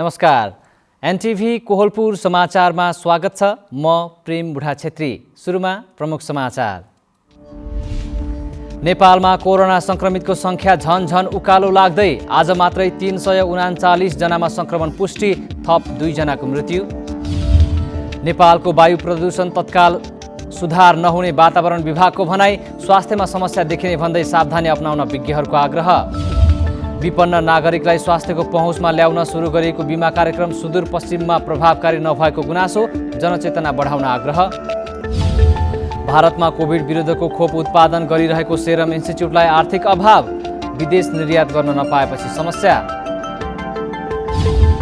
नमस्कार। एनटिभी कोहलपुर समाचारमा स्वागत छ। म प्रेम बुढा छेत्री। सुरुमा प्रमुख समाचार। नेपालमा कोरोना संक्रमितको संख्या झन उकालो लाग्दै आज मात्रै 339 जनामा संक्रमण पुष्टि, थप 2 जनाको मृत्यु। नेपालको वायु प्रदूषण तत्काल सुधार नहुने वातावरण विभागको भनाई, स्वास्थ्यमा समस्या देखिने भन्दै सावधानी अपनाउन विज्ञहरूको आग्रह। विपन्न नागरिकलाई स्वास्थ्यको पहुँचमा ल्याउन सुरु गरिएको बिमा कार्यक्रम सुदूरपश्चिममा प्रभावकारी नभएको गुनासो, जनचेतना बढाउन आग्रह। भारतमा कोभिड विरुद्धको खोप उत्पादन गरिरहेको सेरम इन्स्टिच्युटलाई आर्थिक अभाव, विदेश निर्यात गर्न नपाएपछि समस्या।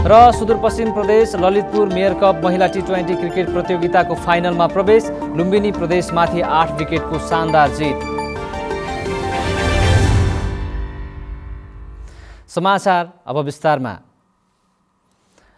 र सुदूरपश्चिम प्रदेश ललितपुर मेयर कप महिला T20 क्रिकेट प्रतियोगिताको फाइनलमा प्रवेश, लुम्बिनी प्रदेशमाथि 8 विकेटको शानदार जित। समाचार अब विस्तारमा।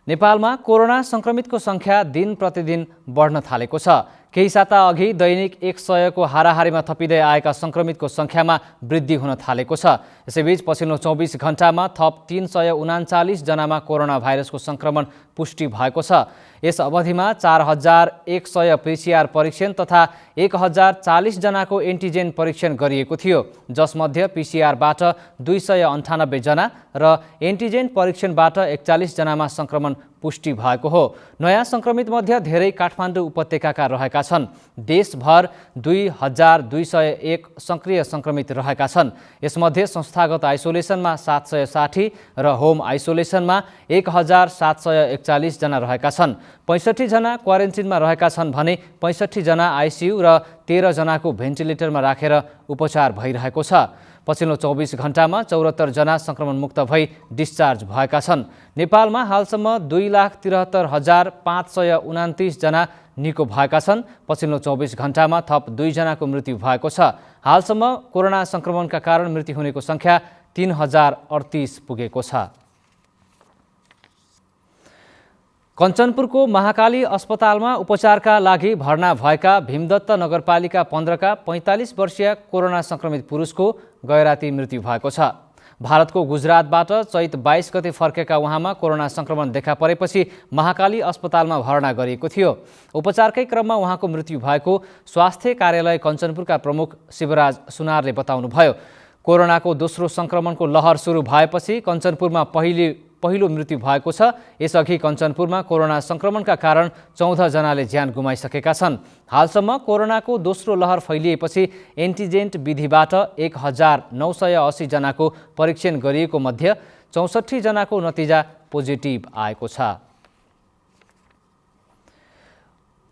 नेपालमा कोरोना संक्रमितको संख्या दिन प्रतिदिन बढ्न थालेको छ। केही साता अघि दैनिक 100 को हाराहारीमा थपिँदै आएका संक्रमितको संख्यामा वृद्धि हुन थालेको छ। यसैबीच पछिल्लो 24 घण्टामा थप 339 जनामा कोरोना भाइरसको संक्रमण पुष्टि भएको छ। यस अवधिमा 4100 PCR परीक्षण तथा 1040 जनाको एन्टिजेन परीक्षण गरिएको थियो, जसमध्ये PCRबाट 298 जना र एन्टिजेन परीक्षणबाट 41 जनामा संक्रमण पुष्टि भएको हो। नयाँ संक्रमित मध्ये धेरै काठमाडौँ उपत्यकाका रहेका छन्। देशभर 2201 सक्रिय संक्रमित रहेका छन्। यसमध्ये संस्थागत आइसोलेसनमा 760 र होम आइसोलेसनमा 1741 जना रहेका छन्। 65 जना क्वारेन्टिनमा रहेका छन् भने 65 जना आइसियु र 13 जनाको भेन्टिलेटरमा राखेर उपचार भइरहेको छ। पछिल्लो 24 घण्टामा 74 जना संक्रमण मुक्त भई डिस्चार्ज भएका छन्। नेपालमा हालसम्म 2,73,529 जना निको भएका छन्। पछिल्लो 24 घण्टामा थप 2 जनाको मृत्यु भएको छ। हालसम्म कोरोना संक्रमणका कारण मृत्यु हुनेको संख्या 3038 पुगेको छ। कञ्चनपुरको महाकाली अस्पतालमा उपचारका लागि भर्ना भएका भीमदत्त नगरपालिका 15 का 45 वर्षीय कोरोना संक्रमित पुरुषको गैराती मृत्यु भएको छ। भारतको गुजरातबाट चैत 22 गते फर्केका उहाँमा कोरोना संक्रमण देखा परेपछि महाकाली अस्पतालमा भर्ना गरिएको थियो। उपचारकै क्रममा उहाँको मृत्यु भएको स्वास्थ्य कार्यालय कञ्चनपुरका प्रमुख शिवराज सुनारले बताउनुभयो। कोरोनाको दोस्रो संक्रमणको लहर सुरु भएपछि कञ्चनपुरमा पहिलो मृत्यु भएको छ। यसअघि कञ्चनपुरमा कोरोना संक्रमणका कारण 14 जनाले ज्यान गुमाइसकेका छन्। हालसम्म कोरोनाको दोस्रो लहर फैलिएपछि एन्टिजेन्ट विधिबाट 1980 जनाको परीक्षण गरिएको मध्ये 64 जनाको नतिजा पोजिटिभ आएको छ।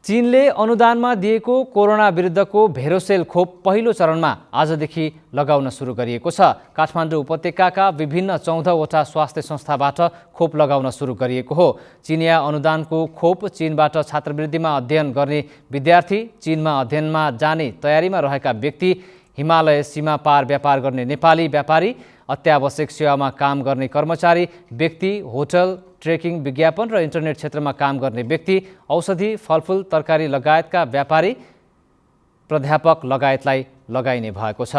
चीनले अनुदानमा दिएको कोरोना विरुद्धको भेरोसेल खोप पहिलो चरणमा आजदेखि लगाउन सुरु गरिएको छ। काठमाडौँ उपत्यकाका विभिन्न 14 वटा स्वास्थ्य संस्थाबाट खोप लगाउन सुरु गरिएको हो। चीनिया अनुदानको खोप चीनबाट छात्रवृत्तिमा अध्ययन गर्ने विद्यार्थी, चीनमा अध्ययनमा जाने तयारीमा रहेका व्यक्ति, हिमालय सीमा पार व्यापार गर्ने नेपाली व्यापारी, अत्यावश्यक सेवामा काम गर्ने कर्मचारी, व्यक्ति, होटल, ट्रेकिङ, विज्ञापन र इन्टरनेट क्षेत्रमा काम गर्ने व्यक्ति, औषधि, फलफुल, तरकारी लगायतका व्यापारी, प्राध्यापक लगायतलाई लगाइने भएको छ।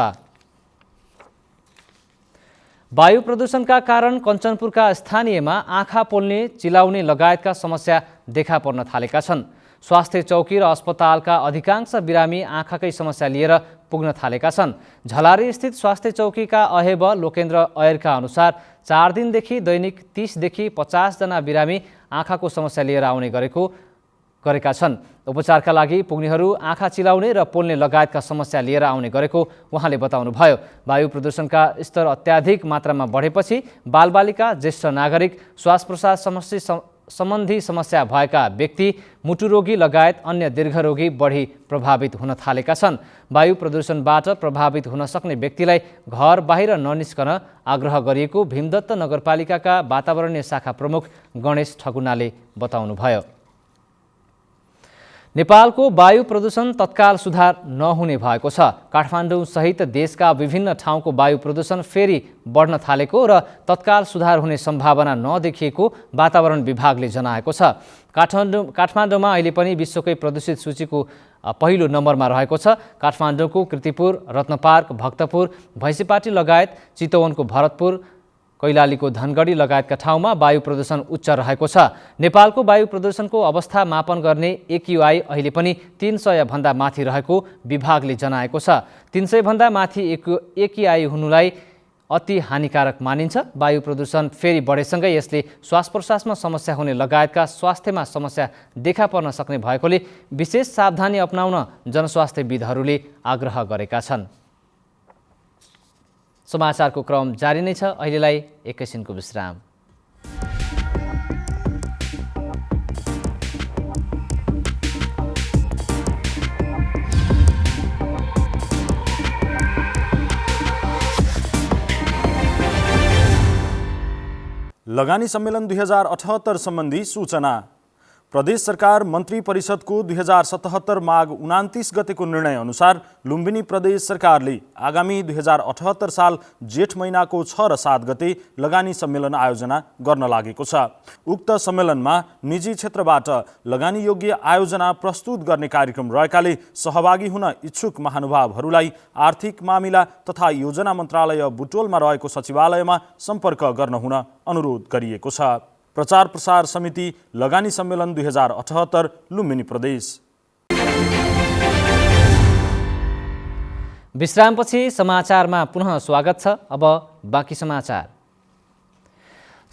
वायु प्रदूषणका कारण कञ्चनपुरका स्थानीयमा आँखा पोल्ने, चिलाउने लगायतका समस्या देखा पर्न थालेका छन्। स्वास्थ्य चौकी र अस्पतालका अधिकांश बिरामी आँखाकै समस्या लिएर पुग्न थालेका छन्। झलारी स्थित स्वास्थ्य चौकीका अहेब लोकेन्द्र ऐयरका अनुसार 4 दिनदेखि दैनिक 30 देखि 50 जना बिरामी आँखाको समस्या लिएर आउने गरेका छन्। उपचारका लागि पुग्नेहरू आँखा चिलाउने र पोल्ने लगायतका समस्या लिएर आउने गरेको उहाँले बताउनुभयो। वायु प्रदूषणका स्तर अत्याधिक मात्रामा बढेपछि बालबालिका, ज्येष्ठ नागरिक, श्वास प्रश्वास सम्बन्धी समस्या भएका व्यक्ति, मुटुरोगी लगायत अन्य दीर्घरोगी बढी प्रभावित हुन थालेका छन्। वायु प्रदूषणबाट प्रभावित हुन सक्ने व्यक्तिलाई घर बाहिर ननिस्कन आग्रह गरिएको भीमदत्त नगरपालिकाका वातावरणीय शाखा प्रमुख गणेश ठकुनाले बताउनुभयो। नेपालको वायु प्रदूषण तत्काल सुधार नहुने भएको छ। काठमाडौँ सहित देशका विभिन्न ठाउँको वायु प्रदूषण फेरि बढ्न थालेको र तत्काल सुधार हुने सम्भावना नदेखिएको वातावरण विभागले जनाएको छ। काठमाडौँमा अहिले पनि विश्वकै प्रदूषित सूचीको पहिलो नम्बरमा रहेको छ। काठमाडौँको कृतिपुर, रत्नपार्क, भक्तपुर, भैँसीपाटी लगायत चितवनको भरतपुर, कैलालीको धनगढी लगायतका ठाउँमा वायु प्रदूषण उच्च रहेको छ। नेपालको वायु प्रदूषणको अवस्था मापन गर्ने AQI अहिले पनि 300 भन्दा माथि रहेको विभागले जनाएको छ। 300 भन्दा माथि AQI हुनुलाई अति हानिकारक मानिन्छ। वायु प्रदूषण फेरि बढेसँगै यसले श्वास प्रश्वासमा समस्या हुने लगायतका स्वास्थ्यमा समस्या देखा पर्न सक्ने भएकोले विशेष सावधानी अपनाउन जनस्वास्थ्यविदहरूले आग्रह गरेका छन्। समाचारको क्रम जारी नै छ। अहिलेलाई एकैछिनको विश्राम। लगानी सम्मेलन 2078 सम्बन्धी सूचना। प्रदेश सरकार मन्त्री परिषदको 2077 माघ 29 गतेको निर्णय अनुसार लुम्बिनी प्रदेश सरकारले आगामी 2078 साल जेठ महिनाको 6 र 7 गते लगानी सम्मेलन आयोजना गर्न लागेको छ। उक्त सम्मेलनमा निजी क्षेत्रबाट लगानी योग्य आयोजना प्रस्तुत गर्ने कार्यक्रम रहेकाले सहभागी हुन इच्छुक महानुभावहरूलाई आर्थिक मामिला तथा योजना मन्त्रालय बुटोलमा रहेको सचिवालयमा सम्पर्क गर्न हुन अनुरोध गरिएको छ। प्रचार प्रसार समिति लगानी सम्मेलन 2078 लुम्बिनी प्रदेश। विश्रामपछि समाचारमा पुनः स्वागत छ। अब बाँकी समाचार।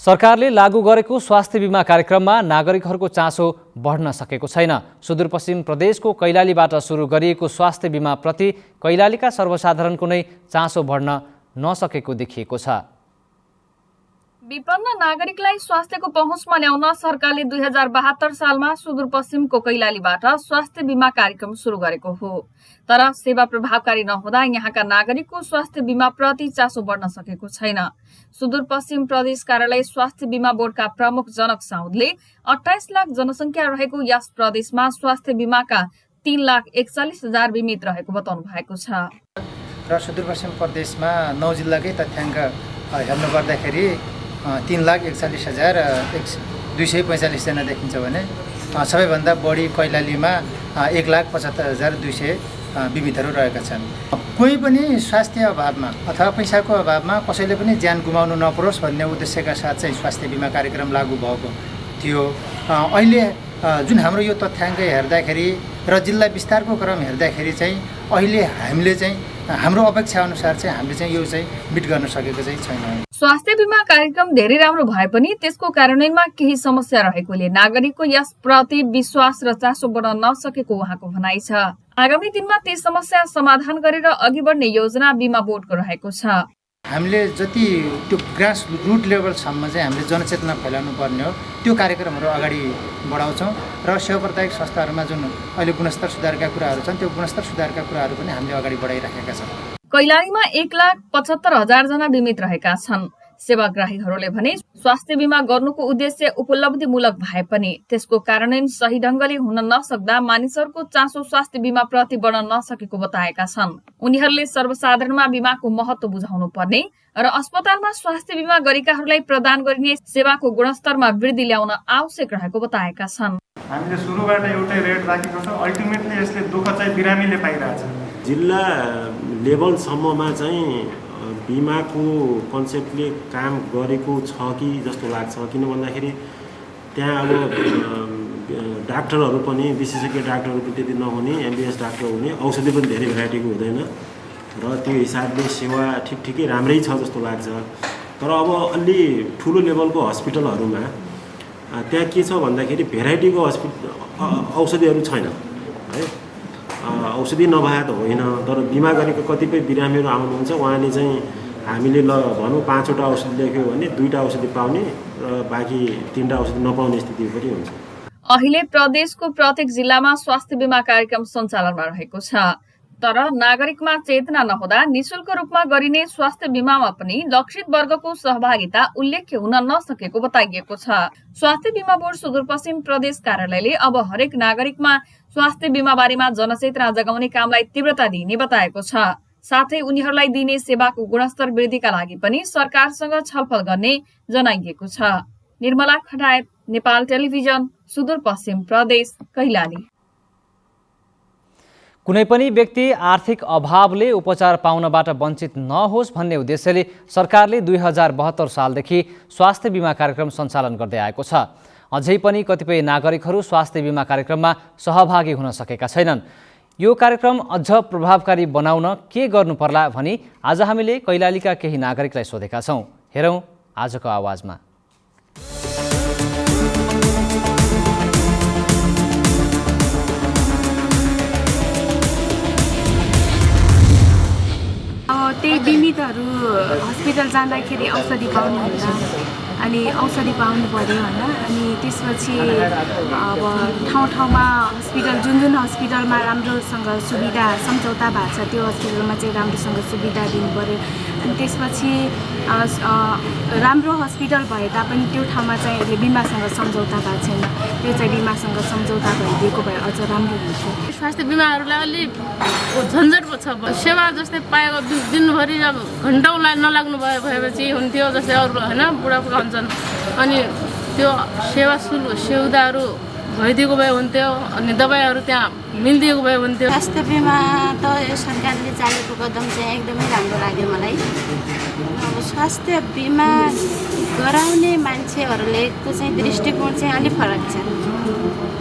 सरकारले लागू गरेको स्वास्थ्य बिमा कार्यक्रममा नागरिकहरूको चासो बढ्न सकेको छैन। सुदूरपश्चिम प्रदेशको कैलालीबाट सुरु गरिएको स्वास्थ्य बिमा प्रति कैलालीका सर्वसाधारणको नै चासो बढ्न नसकेको देखिएको छ। विपन्न नागरिकलाई स्वास्थ्यको पहुँचमा ल्याउन सरकारले 2072 सालमा सुदूरपश्चिमको कैलालीबाट स्वास्थ्य बिमा कार्यक्रम सुरु गरेको हो। तर सेवा प्रभावकारी नहुँदा यहाँका नागरिकको स्वास्थ्य बिमा प्रति चासो बढ्न सकेको छैन। सुदूरपश्चिम प्रदेश कार्यालय स्वास्थ्य बिमा बोर्डका प्रमुख जनक साउदले 28 लाख जनसङ्ख्या रहेको यस प्रदेशमा स्वास्थ्य बिमाका 3,41,000 बिमित रहेको बताउनु भएको छ। र सुदूरपश्चिम प्रदेशमा 9 जिल्लाकै तथ्याङ्क हेर्नु पर्दाखेरि 3,41,245 जना देखिन्छ भने सबैभन्दा बढी कैलालीमा 1,75,200 बिमितहरू रहेका छन्। कोही पनि स्वास्थ्य अभावमा अथवा पैसाको अभावमा कसैले पनि ज्यान गुमाउनु नपरोस् भन्ने उद्देश्यका साथ चाहिँ स्वास्थ्य बिमा कार्यक्रम लागू भएको थियो। अहिले जुन हाम्रो यो तथ्याङ्क हेर्दाखेरि र जिल्ला विस्तारको क्रम हेर्दाखेरि चाहिँ अहिले हामीले चाहिँ हाम्रो अपेक्षा अनुसार चाहिँ हामीले चाहिँ यो चाहिँ मिट गर्न सकेको चाहिँ छैन। स्वास्थ्य बिमा कार्यक्रम धेरै राम्रो भए पनि त्यसको कार्यान्वयनमा केही समस्या रहेकोले नागरिकको यसप्रति विश्वास र चासो बढ्न नसकेको उहाँको भनाइ छ। आगामी दिनमा ती समस्या समाधान गरेर अघि बढ्ने योजना बिमा बोर्डको रहेको छ। हामीले जति त्यो ग्रास रुट लेभलसम्म चाहिँ हामीले जनचेतना फैलाउनु पर्ने हो त्यो कार्यक्रमहरू अगाडि बढाउँछौँ र सेवाप्रदायक संस्थाहरूमा जुन अहिले गुणस्तर सुधारका कुराहरू छन् त्यो गुणस्तर सुधारका कुराहरू पनि हामीले अगाडि बढाइराखेका छौँ। कैलालीमा 1,75,000 जना बिमित रहेका छन्। सेवाग्राहीहरूले भने स्वास्थ्य बिमा गर्नुको उद्देश्य उपलब्धिमूलक भए पनि त्यसको कार्यान्वयन सही ढंगले हुन नसक्दा मानिसहरूको चासो स्वास्थ्य बिमा प्रति बढ्न नसकेको बताएका छन्। उनीहरूले सर्वसाधारणमा बिमाको महत्व बुझाउनु पर्ने र अस्पतालमा स्वास्थ्य बिमा गरेकाहरूलाई प्रदान गरिने सेवाको गुणस्तरमा वृद्धि ल्याउन आवश्यक रहेको बताएका छन्। हामीले सुरुबाट एउटै रेट राखेको छ। अल्टिमेटली यसले दुःख चाहिँ बिरामीले पाइरहेछ। जिल्ला लेभलसम्ममा चाहिँ बिमाको कन्सेप्टले काम गरेको छ कि जस्तो लाग्छ। किन भन्दाखेरि त्यहाँ अब डाक्टरहरू पनि विशेषज्ञ डाक्टरहरू पनि त्यति नहुने, MBBS डाक्टर हुने, औषधि पनि धेरै भेराइटीको हुँदैन र त्यो हिसाबले सेवा ठिकै राम्रै छ जस्तो लाग्छ। तर अब अलि ठुलो लेभलको हस्पिटलहरूमा त्यहाँ के छ भन्दाखेरि भेराइटीको औषधिहरू छैन है। औषधि नभए त होइन, तर बिमा गरेको कतिपय बिरामीहरू आउनुहुन्छ उहाँले चाहिँ हामीले ल भनौँ 5वटा औषधि लेख्यो भने 2टा औषधि पाउने र बाँकी 3टा औषधि नपाउने स्थिति पनि हुन्छ। अहिले प्रदेशको प्रत्येक जिल्लामा स्वास्थ्य बिमा कार्यक्रम सञ्चालनमा रहेको छ। तर नागरिकमा चेतना नहुँदा निशुल्क रूपमा गरिने स्वास्थ्य बिमामा पनि लक्षित वर्गको सहभागिता उल्लेख्य हुन नसकेको बताइएको छ। स्वास्थ्य बिमा बोर्ड सुदूरपश्चिम प्रदेश कार्यालयले अब हरेक नागरिकमा स्वास्थ्य बिमा बारेमा जनचेतना जगाउने कामलाई तीव्रता दिने बताएको छ। साथै उनीहरूलाई दिने सेवाको गुणस्तर वृद्धिका लागि पनि सरकारसँग छलफल गर्ने जनाइएको छ। निर्मला खटायत, नेपाल टेलिभिजन, सुदूरपश्चिम प्रदेश, कैलाली। कुनै पनि व्यक्ति आर्थिक अभावले उपचार पाउनबाट वञ्चित नहोस् भन्ने उद्देश्यले सरकारले 2072 सालदेखि स्वास्थ्य बिमा कार्यक्रम सञ्चालन गर्दै आएको छ। अझै पनि कतिपय नागरिकहरू स्वास्थ्य बिमा कार्यक्रममा सहभागी हुन सकेका छैनन्। यो कार्यक्रम अझ प्रभावकारी बनाउन के गर्नुपर्ला भनी आज हामीले कैलालीका केही नागरिकलाई सोधेका छौँ। हेरौँ आजको आवाजमा। त्यही बिमितहरू हस्पिटल जाँदाखेरि औषधि पाउनुहुन्छ, अनि औषधि पाउनु पऱ्यो होइन। अनि त्यसपछि अब ठाउँमा हस्पिटल जुन हस्पिटलमा राम्रोसँग सुविधा सम्झौता भएको छ त्यो हस्पिटलमा चाहिँ राम्रोसँग सुविधा दिनु पऱ्यो। अनि त्यसपछि राम्रो हस्पिटल भए तापनि त्यो ठाउँमा चाहिँ अहिले बिमासँग सम्झौता भएको छैन, त्यो चाहिँ बिमासँग सम्झौता भइदिएको भए अझ राम्रो हुन्थ्यो। स्वास्थ्य बिमाहरूलाई अलि झन्झट छ। सेवा जस्तै पाएको दिनभरि अब घन्टौँ नलाग्नु भएपछि हुन्थ्यो, जस्तै अरू होइन बुढापाका हुन्छन्, अनि त्यो सुविधाहरू भइदिएको भए हुन्थ्यो, अनि दबाईहरू त्यहाँ मिलिदिएको भए हुन्थ्यो। स्वास्थ्य बिमा त यो सरकारले चालेको कदम चाहिँ एकदमै राम्रो लाग्यो मलाई। अब स्वास्थ्य बिमा गराउने मान्छेहरूले चाहिँ दृष्टिकोण चाहिँ अलिक फरक छ,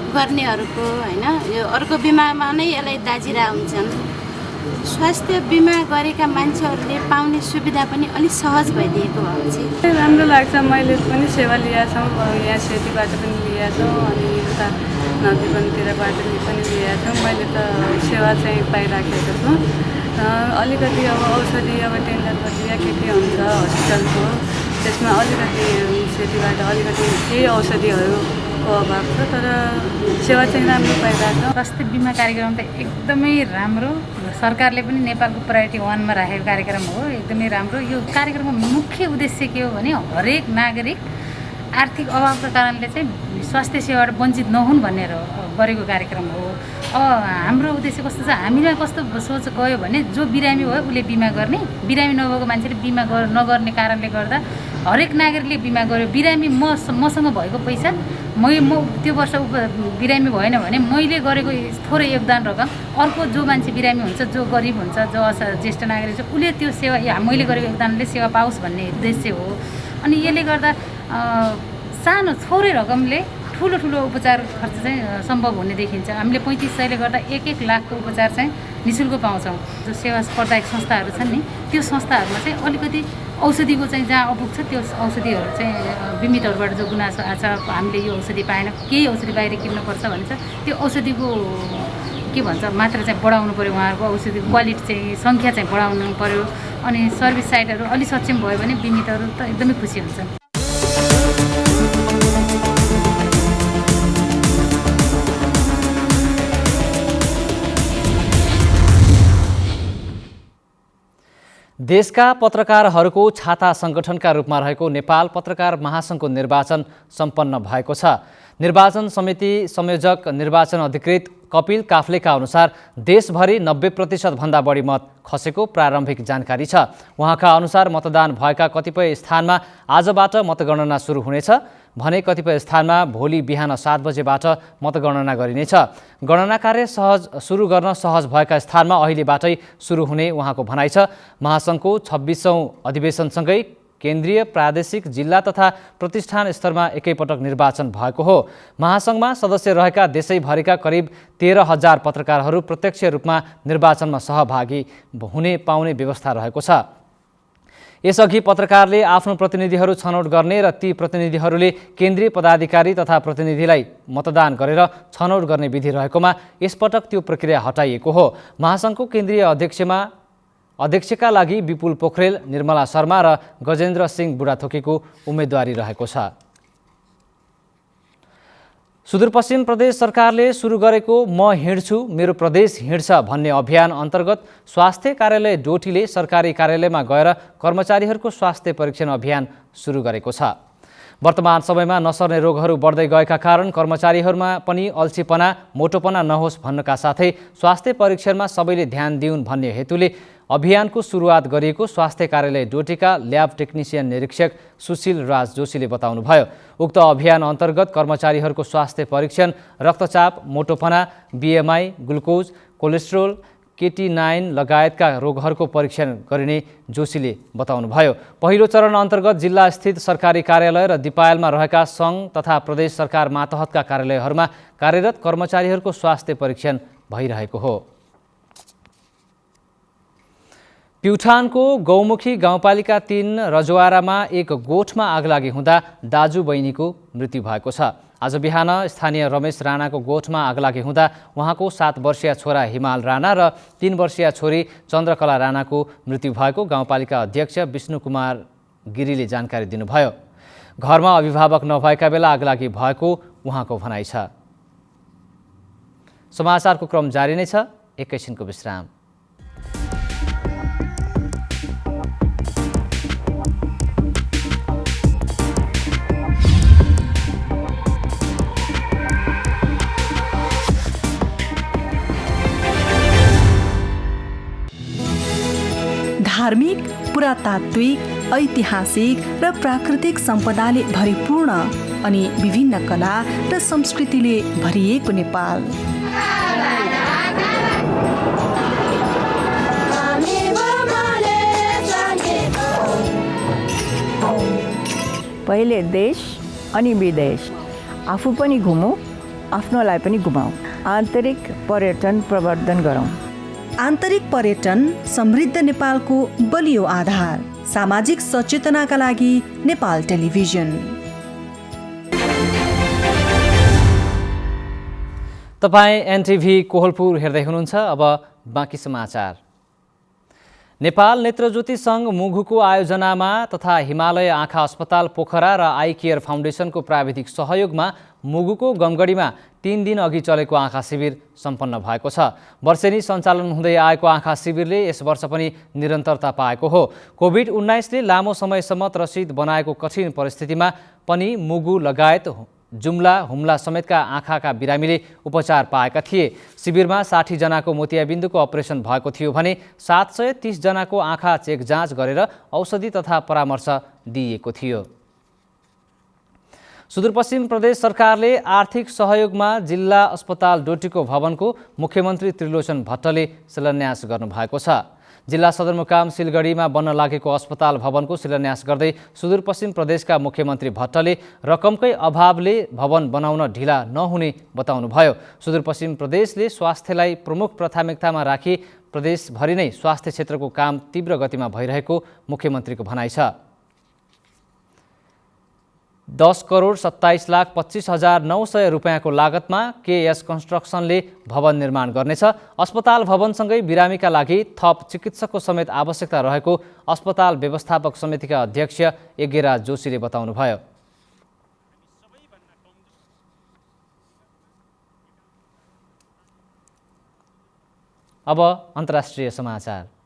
गर्नेहरूको होइन। यो अर्को बिमामा नै यसलाई दाजिरा हुन्छन्। स्वास्थ्य बिमा गरेका मान्छेहरूले पाउने सुविधा पनि अलिक सहज भइदिएको भए चाहिँ राम्रो लाग्छ। मैले पनि सेवा लिएका छौँ, यहाँ सेतीबाट पनि लिएका छौँ, अनि उता नदीवनतिरबाट पनि लिएका छौँ। मैले त सेवा चाहिँ पाइराखेको छु। अलिकति अब औषधि अब टेन्डर प्रक्रिया के हुन्छ हस्पिटलको, त्यसमा अलिकति सेतीबाट अलिकति केही औषधिहरूको अभाव छ, तर सेवा चाहिँ राम्रो पाइरहेको छ। स्वास्थ्य बिमा कार्यक्रम त एकदमै राम्रो, सरकारले पनि नेपालको प्रायोरिटी 1 मा राखेको कार्यक्रम हो, एकदमै राम्रो। यो कार्यक्रमको मुख्य उद्देश्य के हो भने हरेक नागरिक आर्थिक अभावको कारणले चाहिँ स्वास्थ्य सेवाबाट वञ्चित नहुन् भनेर गरेको कार्यक्रम हो। अब हाम्रो उद्देश्य कस्तो छ, हामीलाई कस्तो सोच गयो भने जो बिरामी भयो उसले बिमा गर्ने, बिरामी नभएको मान्छेले बिमा नगर्ने कारणले गर्दा हरेक नागरिकले बिमा गर्यो। बिरामी मसँग भएको पैसा म त्यो वर्ष बिरामी भएन भने मैले गरेको थोरै योगदान रकम अर्को जो मान्छे बिरामी हुन्छ, जो गरिब हुन्छ, जो ज्येष्ठ नागरिक छ उसले त्यो सेवा मैले गरेको योगदानले सेवा पाओस् भन्ने उद्देश्य हो। अनि यसले गर्दा सानो थोरै रकमले ठुलो उपचार खर्च चाहिँ सम्भव हुने देखिन्छ। हामीले 3500ले गर्दा 1-1 लाखको उपचार चाहिँ निःशुल्क पाउँछौँ। जो सेवा प्रदायक संस्थाहरू छन् नि त्यो संस्थाहरूमा चाहिँ अलिकति औषधिको चाहिँ जहाँ अपुग छ त्यो औषधिहरू चाहिँ बिमितहरूबाट जो गुनासो आछ, हामीले यो औषधि पाएन, केही औषधि बाहिर किन्नुपर्छ भन्छ, त्यो औषधिको के भन्छ मात्रा चाहिँ बढाउनु पऱ्यो, उहाँहरूको औषधिको क्वालिटी चाहिँ सङ्ख्या चाहिँ बढाउनु पऱ्यो। अनि सर्भिस साइटहरू अलि सक्षम भयो भने बिमितहरू त एकदमै खुसी हुन्छन्। देशका पत्रकारहरूको छाता सङ्गठनका रूपमा रहेको नेपाल पत्रकार महासङ्घको निर्वाचन सम्पन्न भएको छ। निर्वाचन समिति संयोजक निर्वाचन अधिकृत कपिल काफ्लेका अनुसार देशभरि 90% भन्दा बढी मत खसेको प्रारम्भिक जानकारी छ। उहाँका अनुसार मतदान भएका कतिपय स्थानमा आजबाट मतगणना सुरु हुनेछ भने कतिपय स्थानमा भोलि बिहान 7 बजेबाट मतगणना गरिनेछ। गणना कार्य सुरु गर्न सहज भएका स्थानमा अहिलेबाटै सुरु हुने उहाँको भनाइ छ। महासङ्घको 26औं अधिवेशनसँगै केन्द्रीय, प्रादेशिक, जिल्ला तथा प्रतिष्ठान स्तरमा एकैपटक निर्वाचन भएको हो। महासङ्घमा सदस्य रहेका देशैभरिका करिब 13,000 पत्रकारहरू प्रत्यक्ष रूपमा निर्वाचनमा सहभागी हुने पाउने व्यवस्था रहेको छ। यसअघि पत्रकारले आफ्नो प्रतिनिधिहरू छनौट गर्ने र ती प्रतिनिधिहरूले केन्द्रीय पदाधिकारी तथा प्रतिनिधिलाई मतदान गरेर छनौट गर्ने विधि रहेकोमा यसपटक त्यो प्रक्रिया हटाइएको हो। महासङ्घको केन्द्रीय अध्यक्षका लागि विपुल पोखरेल, निर्मला शर्मा र गजेन्द्र सिंह बुढाथोकीको उम्मेदवारी रहेको छ। सुदूरपश्चिम प्रदेश सरकारले सुरु गरेको म हिँड्छु मेरो प्रदेश हिँड्छ भन्ने अभियान अन्तर्गत स्वास्थ्य कार्यालय डोटीले सरकारी कार्यालयमा गएर कर्मचारीहरूको स्वास्थ्य परीक्षण अभियान सुरु गरेको छ। वर्तमान समयमा नसर्ने रोगहरू बढ्दै गएका कारण कर्मचारीहरूमा पनि अल्छीपना, मोटोपना नहोस् भन्नका साथै स्वास्थ्य परीक्षणमा सबैले ध्यान दिउन् भन्ने हेतुले अभियानको सुरुवात गरिएको स्वास्थ्य कार्यालय डोटीका ल्याब टेक्निसियन निरीक्षक सुशील राज जोशीले बताउनुभयो। उक्त अभियान अन्तर्गत कर्मचारीहरूको स्वास्थ्य परीक्षण, रक्तचाप, मोटोपना, BMI, ग्लुकोज, कोलेस्ट्रोल, केटी9 लगायतका रोगहरूको परीक्षण गरिने जोशीले बताउनुभयो। पहिलो चरण अन्तर्गत जिल्लास्थित सरकारी कार्यालय र दिपायलमा रहेका सङ्घ तथा प्रदेश सरकार मातहतका कार्यालयहरूमा कार्यरत कर्मचारीहरूको स्वास्थ्य परीक्षण भइरहेको हो। प्युठानको गौमुखी गाउँपालिका 3 रजवारामा एक गोठमा आगलागी हुँदा दाजु बहिनीको मृत्यु भएको छ। आज बिहान स्थानीय रमेश राणाको गोठमा आगलागी हुँदा उहाँको 7 वर्षीय छोरा हिमाल राणा र 3 वर्षीय छोरी चन्द्रकला राणाको मृत्यु भएको गाउँपालिका अध्यक्ष विष्णुकुमार गिरीले जानकारी दिनुभयो। घरमा अभिभावक नभएका बेला आगलागी भएको उहाँको भनाइ छ। समाचारको क्रम जारी नै छ, एकैछिनको विश्राम। धार्मिक, पुरातात्विक, ऐतिहासिक र प्राकृतिक सम्पदाले भरिपूर्ण अनि विभिन्न कला र संस्कृतिले भरिएको नेपाल। पहिले देश अनि विदेश आफू पनि घुमौँ, आफ्नोलाई पनि घुमाऊ। आन्तरिक पर्यटन प्रवर्धन गरौँ। आन्तरिक पर्यटन समृद्ध नेपालको बलियो आधार। सामाजिक सचेतनाका लागि नेपाल टेलिभिजन। तपाईँ एनटिभी कोहलपुर हेर्दै हुनुहुन्छ। अब बाँकी समाचार। नेपाल नेत्रज्योति सङ्घ मुगुको आयोजनामा तथा हिमालय आँखा अस्पताल पोखरा र आई केयर फाउन्डेसनको प्राविधिक सहयोगमा मुगुको गमगढीमा 3 दिन अघि चलेको आँखा शिविर सम्पन्न भएको छ। वर्षेनी सञ्चालन हुँदै आएको आँखा शिविरले यस वर्ष पनि निरन्तरता पाएको हो। कोभिड-19ले लामो समयसम्म त्रसित बनाएको कठिन परिस्थितिमा पनि मुगु लगायत जुम्ला हुम्ला समेतका आँखाका बिरामीले उपचार पाएका थिए। शिविरमा 60 जनाको मोतियाबिन्दुको अपरेसन भएको थियो भने 730 जनाको आँखा चेक जाँच गरेर औषधि तथा परामर्श दिइएको थियो। सुदूरपश्चिम प्रदेश सरकारले आर्थिक सहयोगमा जिल्ला अस्पताल डोटीको भवनको मुख्यमन्त्री त्रिलोचन भट्टले शिलान्यास गर्नुभएको छ। जिल्ला सदरमुकाम सिलगढीमा बन्न लागेको अस्पताल भवनको शिलान्यास गर्दै सुदूरपश्चिम प्रदेशका मुख्यमन्त्री भट्टले रकमकै अभावले भवन बनाउन ढिला नहुने बताउनुभयो। सुदूरपश्चिम प्रदेशले स्वास्थ्यलाई प्रमुख प्राथमिकतामा राखी प्रदेशभरि नै स्वास्थ्य क्षेत्रको काम तीव्र गतिमा भइरहेको मुख्यमन्त्रीको भनाइ छ। 10,27,25,900 रुपियाँको लागतमा केएस कन्स्ट्रक्सनले भवन निर्माण गर्नेछ। अस्पताल भवनसँगै बिरामीका लागि थप चिकित्सकको समेत आवश्यकता रहेको अस्पताल व्यवस्थापक समितिका अध्यक्ष यज्ञराज जोशीले बताउनुभयो। अब अन्तर्राष्ट्रिय समाचार।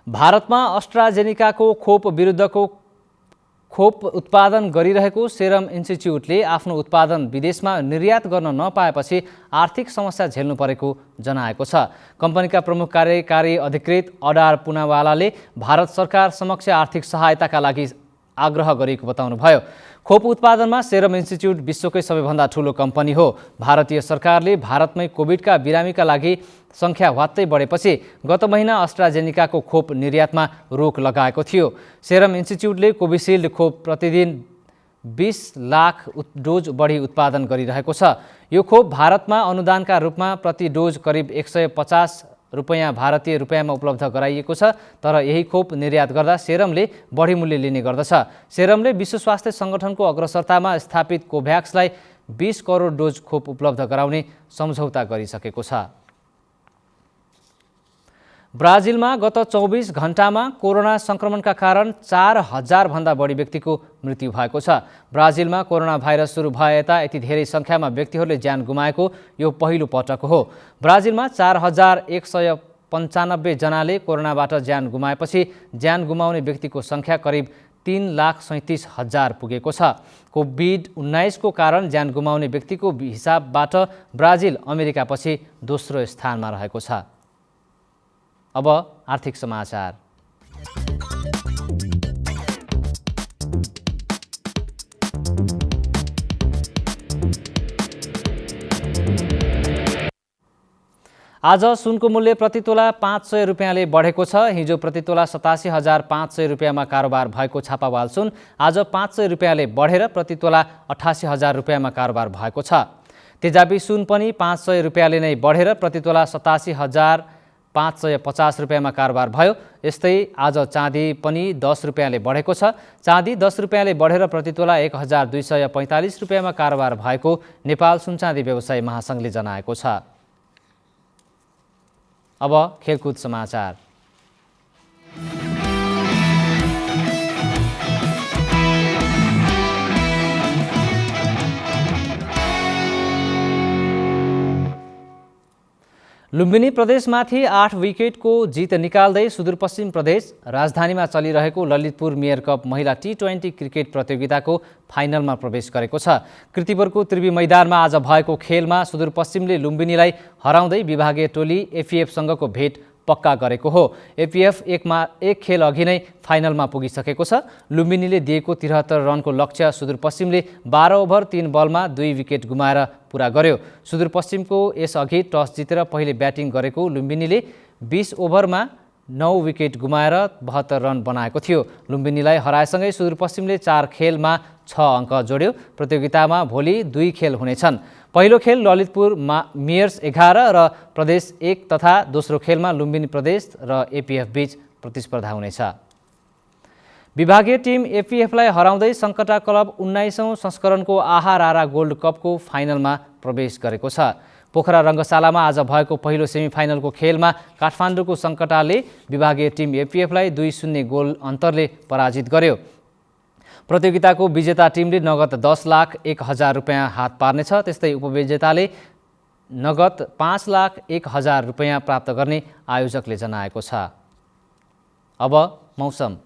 भारतमा अस्ट्राजेनिकाको खोप विरुद्धको खोप उत्पादन गरिरहेको सेरम इन्स्टिच्युटले आफ्नो उत्पादन विदेशमा निर्यात गर्न नपाएपछि आर्थिक समस्या झेल्नु परेको जनाएको छ। कम्पनीका प्रमुख कार्यकारी अधिकृत अडार पुनावालाले भारत सरकार समक्ष आर्थिक सहायताका लागि आग्रह गरेको बताउनुभयो। खोप उत्पादनमा सेरम इन्स्टिच्युट विश्वकै सबैभन्दा ठूलो कम्पनी हो। भारतीय सरकारले भारतमै कोभिडका बिरामीका लागि सङ्ख्या ह्वात्तै बढेपछि गत महिना अस्ट्राजेनिकाको खोप निर्यातमा रोक लगाएको थियो। सेरम इन्स्टिच्युटले कोभिसिल्ड खोप प्रतिदिन 20 लाख डोज बढी उत्पादन गरिरहेको छ। यो खोप भारतमा अनुदानका रूपमा प्रति डोज करिब 150 रुपैयाँ भारतीय रुपैयाँमा उपलब्ध गराइएको छ। तर यही खोप निर्यात गर्दा सेरमले बढी मूल्य लिने गर्दछ। सेरमले विश्व स्वास्थ्य सङ्गठनको अग्रसरतामा स्थापित कोभ्याक्सलाई 20 करोड डोज खोप उपलब्ध गराउने सम्झौता गरिसकेको छ। ब्राजिलमा गत 24 घण्टामा कोरोना संक्रमणका कारण 4000 भन्दा बढी व्यक्तिको मृत्यु भएको छ। ब्राजिलमा कोरोना भाइरस सुरु भए यता यति धेरै संख्यामा व्यक्तिहरूले ज्यान गुमाएको यो पहिलो पटक हो। ब्राजिलमा 4195 जनाले कोरोनाबाट ज्यान गुमाएपछि ज्यान गुमाउने व्यक्तिको संख्या करिब 3,37,000 पुगेको छ। कोभिड-19 को कारण ज्यान गुमाउने व्यक्तिको हिसाबबाट ब्राजिल अमेरिकापछि दोस्रो स्थानमा रहेको छ। अब आर्थिक समाचार। आज सुनको मूल्य प्रति तोला 500 रुपियाँले बढेको छ। हिजो प्रति तोला 87,500 रुपियाँमा कारोबार भएको छापावाल सुन आज 500 रुपियाँले बढेर प्रति तोला 88,000 रुपियाँमा कारोबार भएको छ। तेजाबी सुन पनि 500 रुपियाँले नै बढेर प्रति तोला 87,550 रुपियाँमा कारोबार भयो। यस्तै आज चाँदी पनि 10 रुपियाँले बढेको छ। चाँदी 10 रुपियाँले बढेर प्रति तोला 1,245 रुपियाँमा कारोबार भएको नेपाल सुनचाँदी व्यवसायी महासङ्घले जनाएको छ। अब खेलकुद समाचार। लुम्बिनी प्रदेशमाथि 8 विकेटको जित निकाल्दै सुदूरपश्चिम प्रदेश राजधानीमा चलिरहेको ललितपुर मेयर कप महिला T20 क्रिकेट प्रतियोगिताको फाइनलमा प्रवेश गरेको छ। कृतिपुरको त्रिवी मैदानमा आज भएको खेलमा सुदूरपश्चिमले लुम्बिनीलाई हराउँदै विभागीय टोली एफिएफसँगको भेट पक्का गरेको हो। एफिएफ एक खेल अघि नै फाइनलमा पुगिसकेको छ। लुम्बिनीले दिएको 73 रनको लक्ष्य सुदूरपश्चिमले 12 ओभर 3 बलमा 2 विकेट गुमाएर पूरा गर्यो। सुदूरपश्चिमको यसअघि टस जितेर पहिले ब्याटिङ गरेको लुम्बिनीले 20 ओभरमा 9 विकेट गुमाएर 72 रन बनाएको थियो। लुम्बिनीलाई हराएसँगै सुदूरपश्चिमले 4 खेलमा 6 अङ्क जोड्यो। प्रतियोगितामा भोलि 2 खेल हुनेछन्। पहिलो खेल ललितपुर मेयर्स 11 र प्रदेश 1 तथा दोस्रो खेलमा लुम्बिनी प्रदेश र एपीएफ बीच प्रतिस्पर्धा हुनेछ। विभागीय टिम एपीएफलाई हराउँदै सङ्कटा क्लब 19औं संस्करणको आहारारा गोल्ड कपको फाइनलमा प्रवेश गरेको छ। पोखरा रङ्गशालामा आज भएको पहिलो सेमिफाइनलको खेलमा काठमाडौँको सङ्कटाले विभागीय टिम एपीएफलाई 2-0 गोल अन्तरले पराजित गर्यो। प्रतियोगिताको विजेता टिमले नगद 10,01,000 रुपियाँ हात पार्नेछ। त्यस्तै उपविजेताले नगद 5,01,000 रुपियाँ प्राप्त गर्ने आयोजकले जनाएको छ। अब मौसम।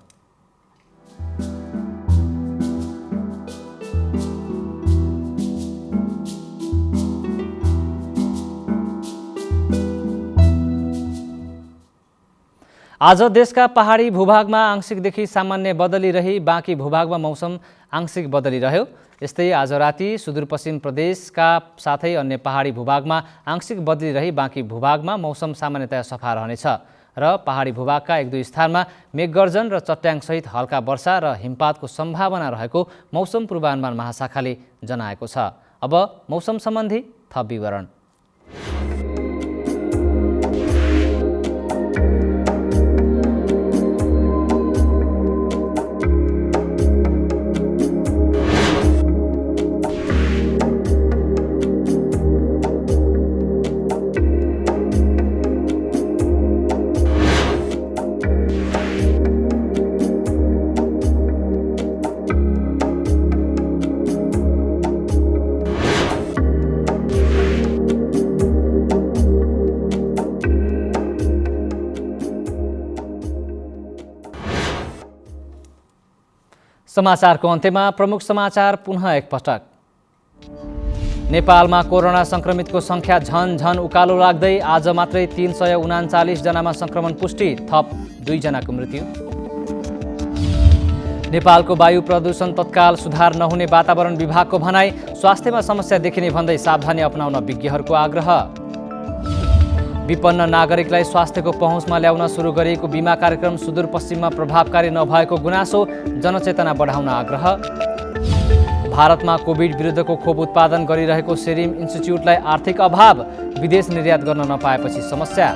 आज देशका पहाडी भूभागमा आंशिकदेखि सामान्य बदली रही बाँकी भूभागमा मौसम आंशिक बदली रह्यो। यस्तै आज राति सुदूरपश्चिम प्रदेशका साथै अन्य पहाडी भूभागमा आंशिक बदली रही बाँकी भूभागमा मौसम सामान्यतया सफा रहनेछ र पहाडी भूभागका 1-2 स्थानमा मेघगर्जन र चट्याङसहित हल्का वर्षा र हिमपातको सम्भावना रहेको मौसम पूर्वानुमान महाशाखाले जनाएको छ। अब मौसम सम्बन्धी थप विवरण। समाचारको अन्त्यमा प्रमुख समाचार पुनः एकपटक। नेपालमा कोरोना संक्रमितको संख्या झन उकालो लाग्दै आज मात्रै 339 जनामा संक्रमण पुष्टि, थप 2 जनाको मृत्यु। नेपालको वायु प्रदूषण तत्काल सुधार नहुने वातावरण विभागको भनाई, स्वास्थ्यमा समस्या देखिने भन्दै सावधानी अपनाउन विज्ञहरूको आग्रह। विपन्न नागरिकलाई स्वास्थ्यको पहुँचमा ल्याउन सुरु गरिएको बिमा कार्यक्रम सुदूरपश्चिममा प्रभावकारी नभएको गुनासो, जनचेतना बढाउन आग्रह। भारतमा कोभिड विरुद्धको खोप उत्पादन गरिरहेको सेरिम इन्स्टिच्युटलाई आर्थिक अभाव, विदेश निर्यात गर्न नपाएपछि समस्या।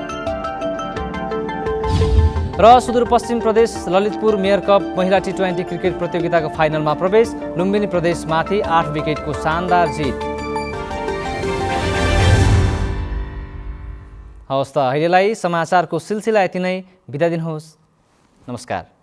र सुदूरपश्चिम प्रदेश ललितपुर मेयर कप महिला T20 क्रिकेट प्रतियोगिताको फाइनलमा प्रवेश, लुम्बिनी प्रदेशमाथि 8 विकेटको शानदार जित। हवस् त अहिलेलाई समाचारको सिलसिला यति नै। बिदा दिनुहोस्। नमस्कार।